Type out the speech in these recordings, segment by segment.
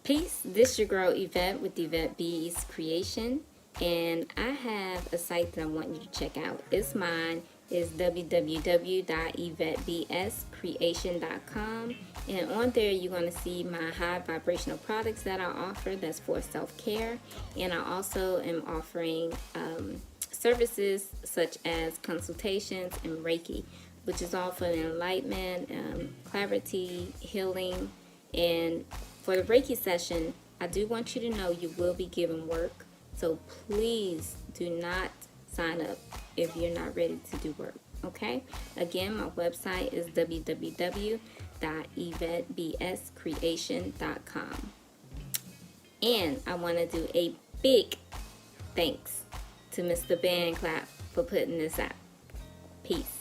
Peace, this your girl Yvette with Yvette B's Creation, and I have a site that I want you to check out. It's mine. It's www.yvettebscreation.com, and on there you're going to see my high vibrational products that I offer that's for self-care, and I also am offering services such as consultations and Reiki, which is all for enlightenment, clarity, healing. And for the Reiki session, I do want you to know you will be given work. So please do not sign up if you're not ready to do work. Okay? Again, my website is www.yvettebscreation.com. And I want to do a big thanks to Mr.BandClap for putting this out. Peace.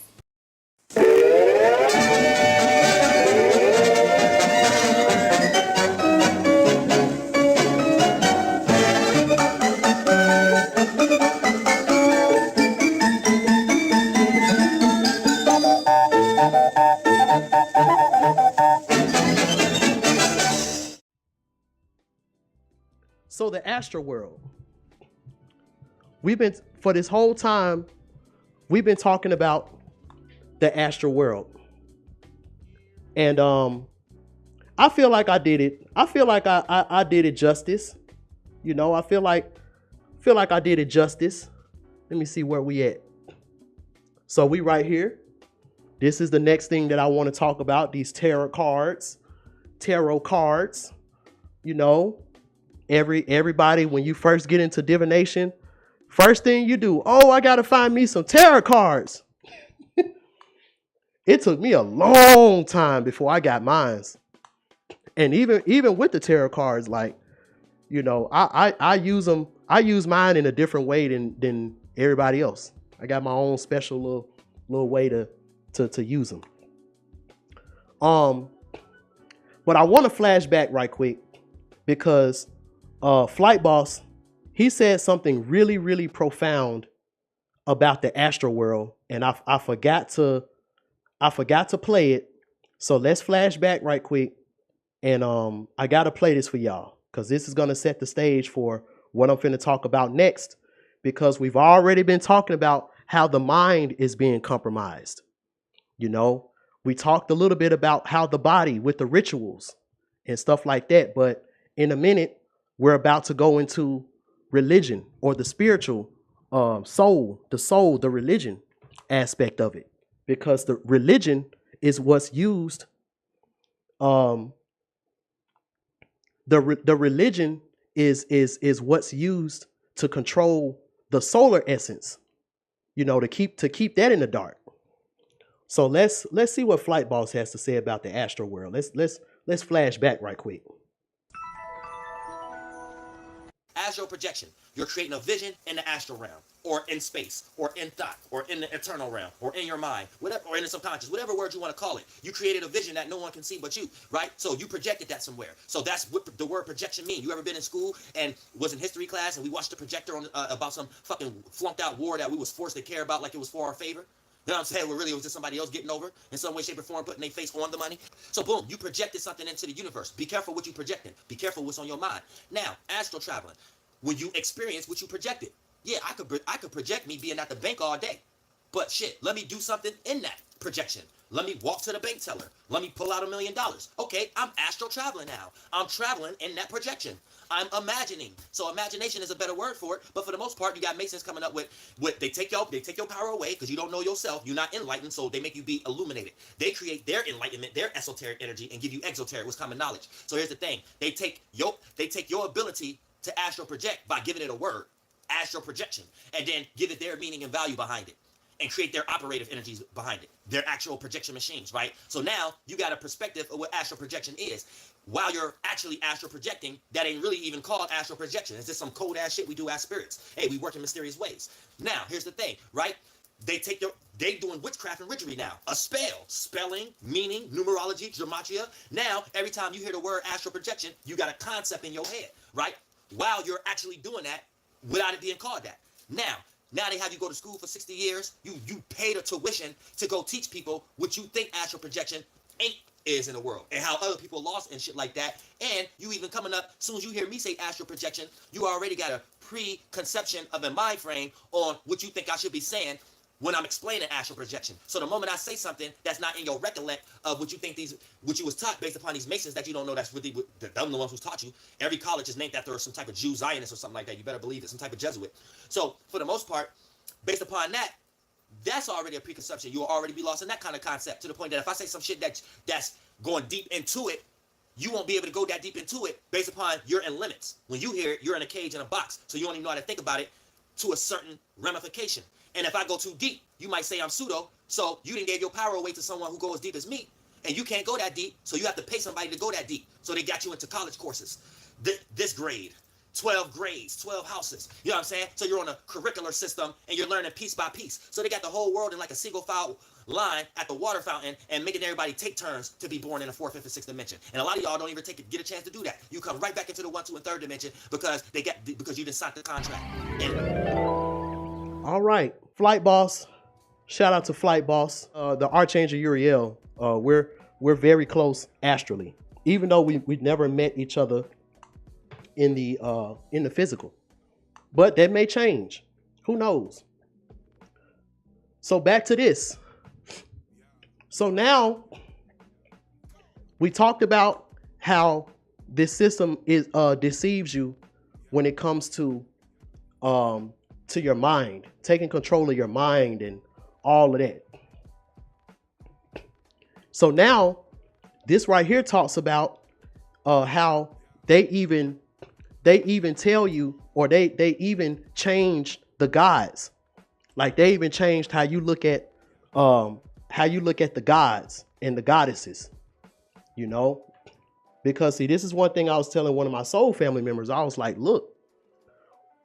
So the astral world, for this whole time, we've been talking about the astral world. And I feel like I did it. I feel like I did it justice. You know, I feel like I did it justice. Let me see where we at. So we right here. This is the next thing that I want to talk about, these tarot cards. You know, everybody, when you first get into divination, first thing you do, oh, I got to find me some tarot cards. It took me a long time before I got mines. And even with the tarot cards, like, you know, I use mine in a different way than everybody else. I got my own special little way to use them. But I want to flash back right quick because Flight Boss, he said something really, really profound about the astral world, and I forgot to play it. So let's flash back right quick, and I gotta play this for y'all because this is gonna set the stage for what I'm finna talk about next. Because we've already been talking about how the mind is being compromised. You know, we talked a little bit about how the body with the rituals and stuff like that. But in a minute, we're about to go into religion or the spiritual the religion aspect of it. Because the religion is what's used. The religion is what's used to control the solar essence, you know, to keep that in the dark. So let's see what Flight Boss has to say about the astral world. Let's flash back right quick. Astral projection. You're creating a vision in the astral realm, or in space, or in thought, or in the eternal realm, or in your mind, whatever, or in the subconscious, whatever word you want to call it. You created a vision that no one can see but you, right? So you projected that somewhere. So that's what the word projection means. You ever been in school and was in history class and we watched the projector on about some fucking flunked out war that we was forced to care about like it was for our favor? You know what I'm saying? Well, really, it was just somebody else getting over in some way, shape, or form, putting their face on the money. So boom, you projected something into the universe. Be careful what you projecting. Be careful what's on your mind. Now, astral traveling. When you experience what you projected. Yeah, I could project me being at the bank all day. But shit, let me do something in that projection. Let me walk to the bank teller. Let me pull out $1 million. Okay, I'm astral traveling now. I'm traveling in that projection. I'm imagining. So imagination is a better word for it. But for the most part, you got Masons coming up with they take your power away because you don't know yourself. You're not enlightened, so they make you be illuminated. They create their enlightenment, their esoteric energy, and give you exoteric, what's common knowledge. So here's the thing. They take your ability to astral project by giving it a word, astral projection, and then give it their meaning and value behind it. and create their operative energies behind it, their actual projection machines, right? So now you got a perspective of what astral projection is. While you're actually astral projecting, that ain't really even called astral projection. It's just some cold ass shit we do as spirits. Hey, we work in mysterious ways. Now, here's the thing, right? They doing witchcraft and witchery now. A spell, spelling, meaning, numerology, gematria. Now, every time you hear the word astral projection, you got a concept in your head, right? While you're actually doing that without it being called that. Now they have you go to school for 60 years. You paid a tuition to go teach people what you think astral projection is in the world, and how other people lost and shit like that. And you even coming up, as soon as you hear me say astral projection, you already got a preconception of a mind frame on what you think I should be saying when I'm explaining astral projection. So the moment I say something that's not in your recollect of what you think what you was taught based upon these masons that you don't know that's really them the ones who's taught you. Every college is named after some type of Jew Zionist or something like that. You better believe it, some type of Jesuit. So for the most part, based upon that, that's already a preconception. You'll already be lost in that kind of concept, to the point that if I say some shit that's going deep into it, you won't be able to go that deep into it based upon you're in limits. When you hear it, you're in a cage in a box, so you don't even know how to think about it to a certain ramification. And if I go too deep, you might say I'm pseudo, so you didn't give your power away to someone who goes as deep as me, and you can't go that deep, so you have to pay somebody to go that deep. So they got you into college courses. This grade, 12 grades, 12 houses. You know what I'm saying? So you're on a curricular system, and you're learning piece by piece. So they got the whole world in like a single file line at the water fountain and making everybody take turns to be born in a 4th, 5th, and 6th dimension. And a lot of y'all don't even get a chance to do that. You come right back into the 1, 2, and 3rd dimension because you didn't sign the contract. All right, Flight Boss. Shout out to Flight Boss, the Archangel Uriel. We're very close astrally, even though we never met each other in the physical. But that may change. Who knows? So back to this. So now we talked about how this system deceives you when it comes to your mind, taking control of your mind and all of that. So now this right here talks about how they even tell you, or they even change the gods. Like they even changed how you look at the gods and the goddesses, you know? Because see, this is one thing I was telling one of my soul family members. I was like, look,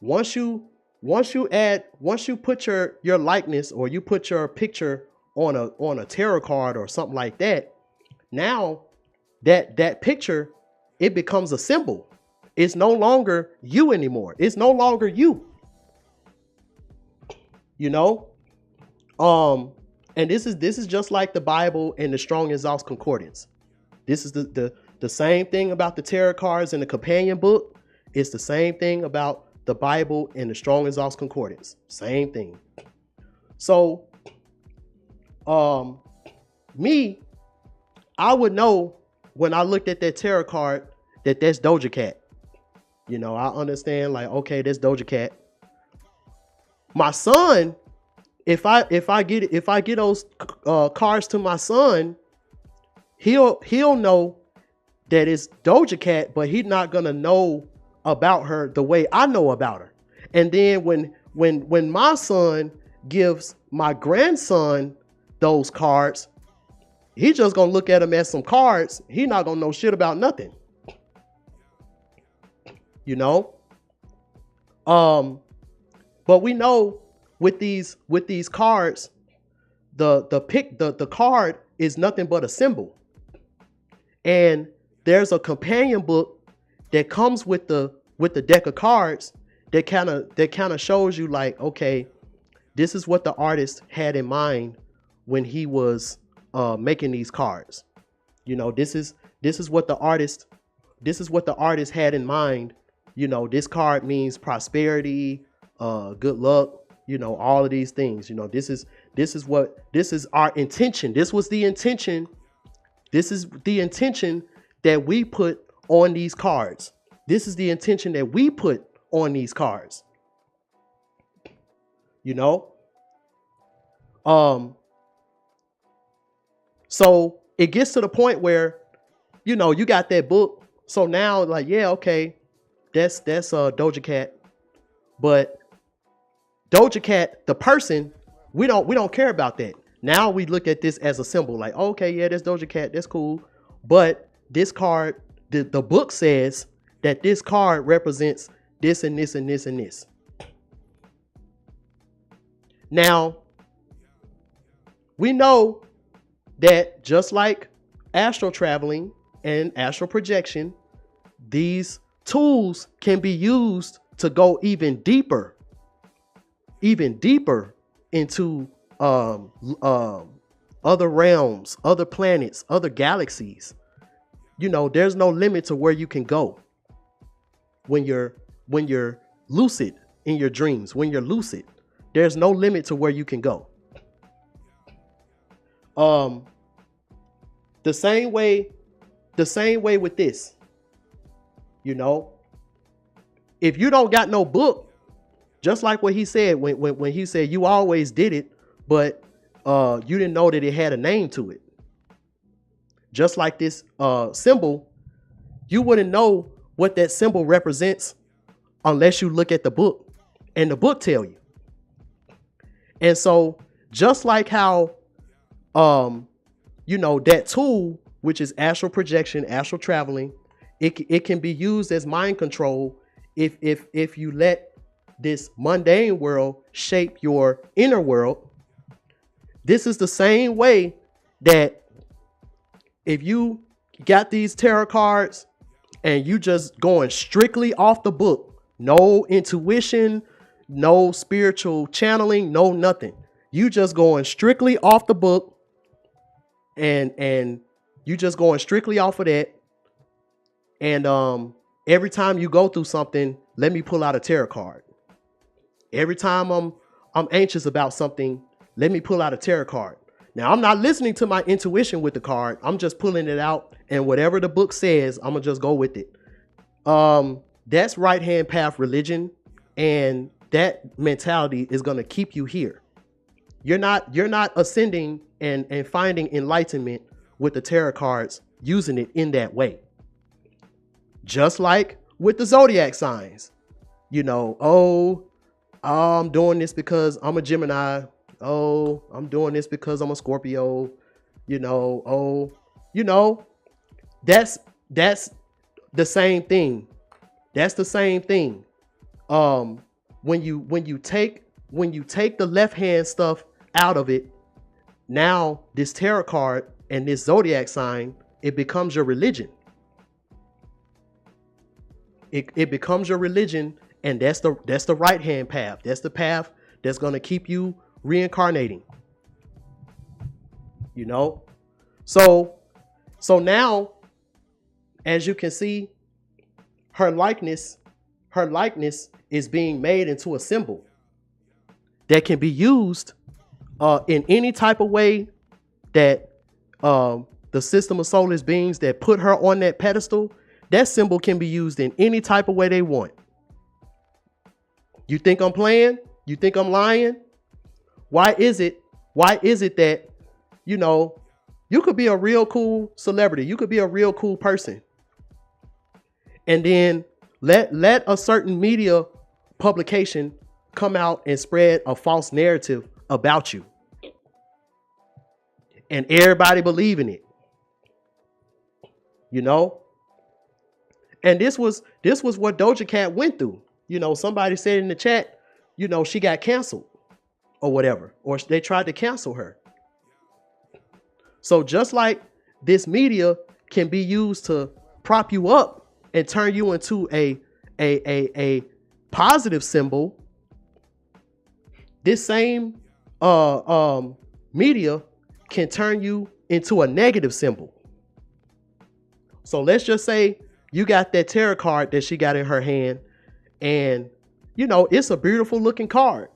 once you put your likeness, or you put your picture on a tarot card or something like that, now that picture, it becomes a symbol. It's no longer you anymore. It's no longer you. You know? And this is just like the Bible and the Strong Exhaust Concordance. This is the same thing about the tarot cards and the companion book. It's the same thing about the Bible and the Strong Exhaust Concordance. Same thing. So, me, I would know when I looked at that tarot card that's Doja Cat. You know, I understand, like, okay, that's Doja Cat. My son, if I get those cards to my son, he'll know that it's Doja Cat, but he's not gonna know about her the way I know about her. And then when my son gives my grandson those cards, he's just gonna look at them as some cards. He's not gonna know shit about nothing. You know? But we know with these cards, the card is nothing but a symbol. And there's a companion book that comes with the deck of cards that kind of shows you, like, okay, this is what the artist had in mind when he was making these cards. You know, this is what the artist had in mind. You know, this card means prosperity, good luck, you know, all of these things. You know, this is our intention. This was the intention. This is the intention that we put on these cards. This is the intention that we put on these cards. You know? So it gets to the point where, you know, you got that book. So now, like, yeah, okay, that's Doja Cat. But Doja Cat, the person, We don't care about that. Now we look at this as a symbol, like, okay, yeah, that's Doja Cat, that's cool. But this card, the book says that this card represents this and this and this and this. Now, we know that just like astral traveling and astral projection, these tools can be used to go even deeper into other realms, other planets, other galaxies. You know, there's no limit to where you can go when you're lucid in your dreams. When you're lucid, there's no limit to where you can go. The same way with this. You know, if you don't got no book, just like what he said when he said you always did it, but you didn't know that it had a name to it. Just like this symbol, you wouldn't know what that symbol represents unless you look at the book, and the book tell you. And so, just like how you know, that tool, which is astral projection, astral traveling, it can be used as mind control if you let this mundane world shape your inner world. This is the same way that if you got these tarot cards and you just going strictly off the book, no intuition, no spiritual channeling, no nothing. You just going strictly off the book, and you just going strictly off of that. And every time you go through something, let me pull out a tarot card. Every time I'm anxious about something, let me pull out a tarot card. Now, I'm not listening to my intuition with the card. I'm just pulling it out, and whatever the book says, I'm gonna just go with it. That's right hand path religion, and that mentality is gonna keep you here. You're not ascending and finding enlightenment with the tarot cards, using it in that way. Just like with the zodiac signs, you know, I'm doing this because I'm a Gemini. Oh, I'm doing this because I'm a Scorpio. You know, that's the same thing. That's the same thing. When you take the left hand stuff out of it, now this tarot card and this zodiac sign, it becomes your religion. It becomes your religion, and that's the right hand path. That's the path that's gonna keep you reincarnating. You know? So now, as you can see, her likeness is being made into a symbol that can be used in any type of way that the system of soulless beings that put her on that pedestal, that symbol can be used in any type of way they want. You think I'm playing? You think I'm lying? Why is it that, you know, you could be a real cool celebrity. You could be a real cool person. And then let a certain media publication come out and spread a false narrative about you. And everybody believe in it. You know? And this was what Doja Cat went through. You know, somebody said in the chat, you know, she got canceled or whatever, or they tried to cancel her. So just like this media can be used to prop you up and turn you into a positive symbol, this same media can turn you into a negative symbol. So let's just say you got that tarot card that she got in her hand, and you know, it's a beautiful looking card.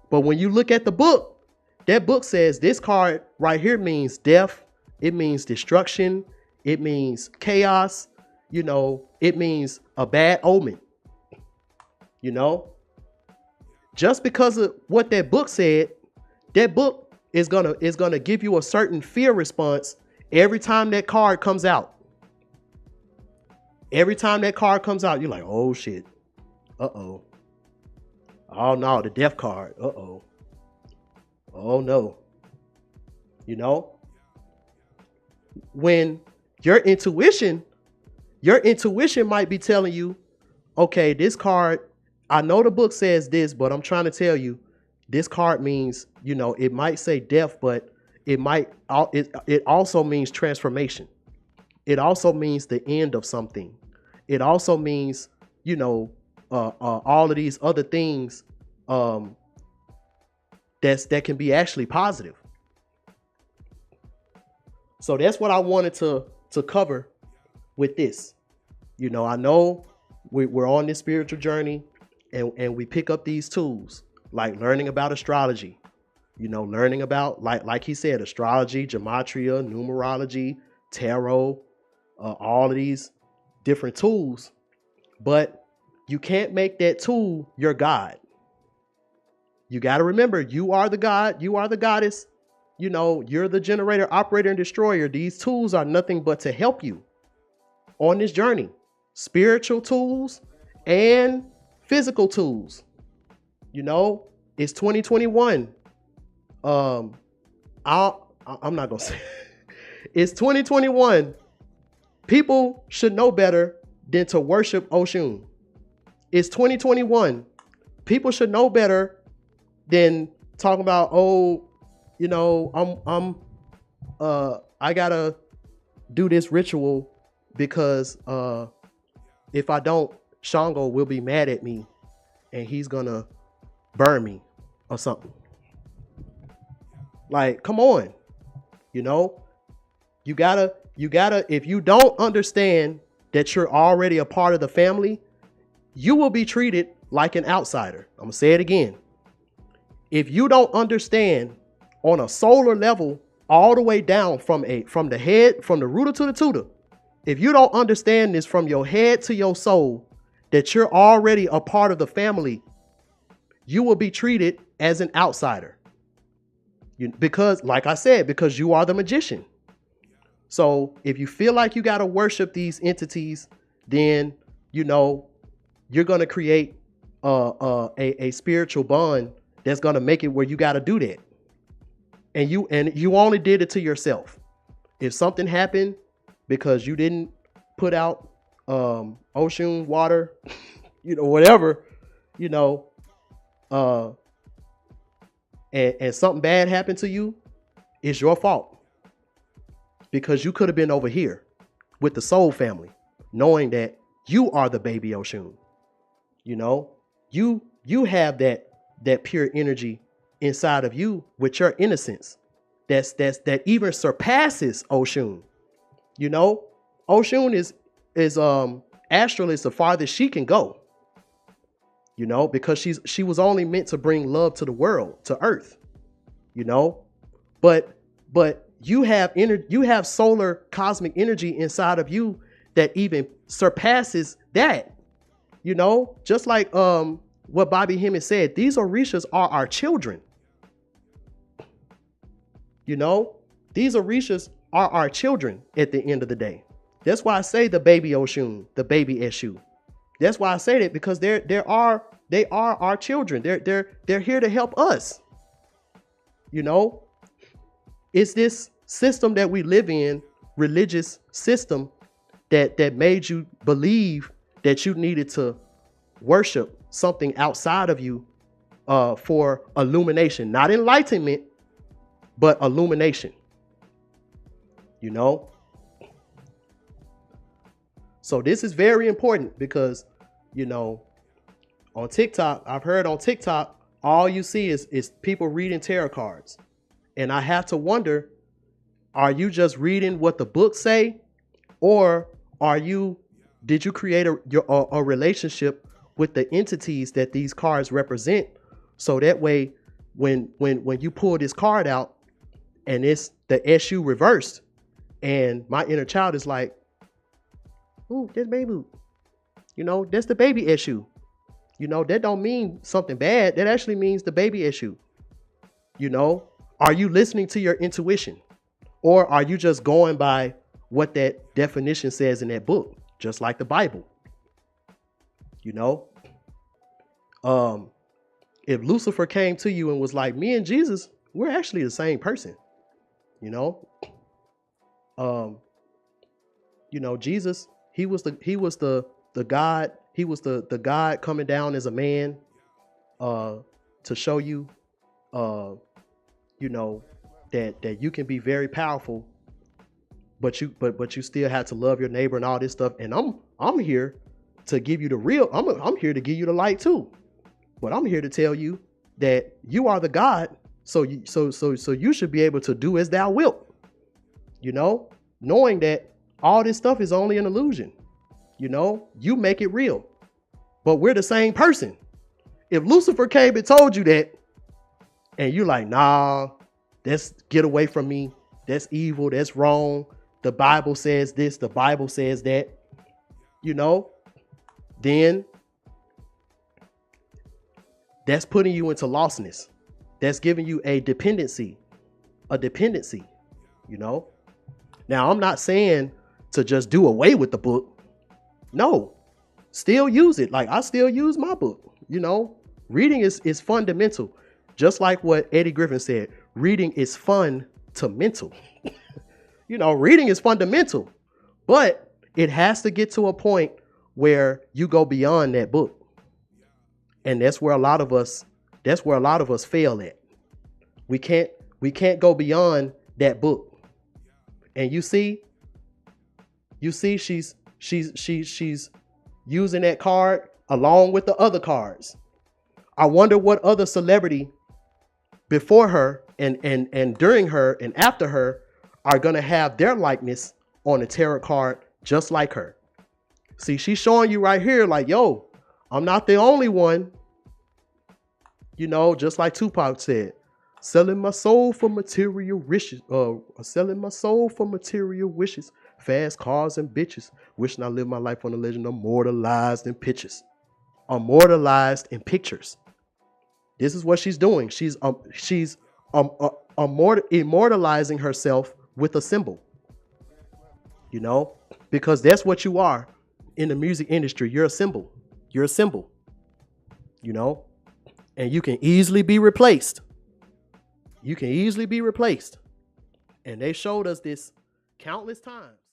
But when you look at the book, that book says this card right here means death. It means destruction. It means chaos. You know, it means a bad omen. You know, just because of what that book said, that book is gonna give you a certain fear response every time that card comes out. Every time that card comes out, you're like, oh shit. Uh-oh. Oh no, the death card. Uh-oh. Oh no. You know, when your intuition might be telling you, okay, this card, I know the book says this, but I'm trying to tell you, this card means, you know, it might say death, but it also means transformation. It also means the end of something. It also means, you know, all of these other things that can be actually positive. So that's what I wanted to cover with this. You know, I know we're on this spiritual journey, and we pick up these tools like learning about astrology, you know, learning about like he said, astrology, gematria, numerology, tarot, all of these different tools. But you can't make that tool your God. You got to remember, you are the God, you are the goddess. You know, you're the generator, operator, and destroyer. These tools are nothing but to help you on this journey. Spiritual tools and physical tools. You know, it's 2021. I'm not gonna say it's 2021. People should know better than to worship Oshun. It's 2021. People should know better than talking about, oh, you know, I gotta do this ritual because if I don't, Shango will be mad at me and he's gonna burn me or something. Like, come on, you know, you gotta, if you don't understand that you're already a part of the family, you will be treated like an outsider. I'm gonna say it again. If you don't understand on a solar level, all the way down from the head, from the rooter to the tutor, if you don't understand this from your head to your soul, that you're already a part of the family, you will be treated as an outsider. Because, like I said, because you are the magician. So if you feel like you got to worship these entities, then, you know, you're going to create a spiritual bond that's going to make it where you got to do that. And you only did it to yourself. If something happened because you didn't put out ocean water, you know, whatever, you know, and something bad happened to you, it's your fault. Because you could have been over here with the soul family, knowing that you are the baby Oshun. You know, you have that pure energy inside of you with your innocence that even surpasses Oshun. You know, Oshun is astral is the farthest she can go. You know, because she was only meant to bring love to the world, to Earth. You know, but you have solar cosmic energy inside of you that even surpasses that. You know, just like what Bobby Hemmings said, these Orishas are our children. You know, these Orishas are our children at the end of the day. That's why I say the baby Oshun, the baby Eshu. That's why I say that, because they are our children. They're here to help us. You know, it's this system that we live in, religious system, that made you believe that you needed to worship something outside of you for illumination, not enlightenment, but illumination. You know? So this is very important because, you know, on TikTok, I've heard on TikTok, all you see is people reading tarot cards. And I have to wonder, are you just reading what the books say? Or did you create a relationship with the entities that these cards represent? So that way, when you pull this card out and it's the SU reversed, and my inner child is like, ooh, that's baby. You know, that's the baby issue. You know, that don't mean something bad. That actually means the baby issue. You know, are you listening to your intuition? Or are you just going by what that definition says in that book? Just like the Bible. You know, if Lucifer came to you and was like, me and Jesus, we're actually the same person. You know, Jesus, he was the God, he was the God coming down as a man, to show you, that you can be very powerful, but you still have to love your neighbor and all this stuff. And I'm here to give you the real. I'm here to give you the light too. But I'm here to tell you that you are the God, so you should be able to do as thou wilt. Knowing that all this stuff is only an illusion. You make it real. But we're the same person. If Lucifer came and told you that, and you're like, nah, that's get away from me. That's evil. That's wrong. The Bible says this. The Bible says that. Then that's putting you into lostness. That's giving you a dependency. Now, I'm not saying to just do away with the book. No, still use it. Like I still use my book. Reading is fundamental. Just like what Eddie Griffin said, reading is fun to mental. Reading is fundamental, but it has to get to a point where you go beyond that book. And that's where a lot of us fail at. We can't go beyond that book. And you see she's using that card along with the other cards. I wonder what other celebrity before her and during her and after her are going to have their likeness on a tarot card just like her. See, she's showing you right here like, yo, I'm not the only one. Just like Tupac said, selling my soul for material wishes, fast cars and bitches. Wishing I lived my life on a legend, immortalized in pictures. This is what she's doing. She's immortalizing herself with a symbol. Because that's what you are in the music industry. You're a symbol. And you can easily be replaced. And they showed us this countless times.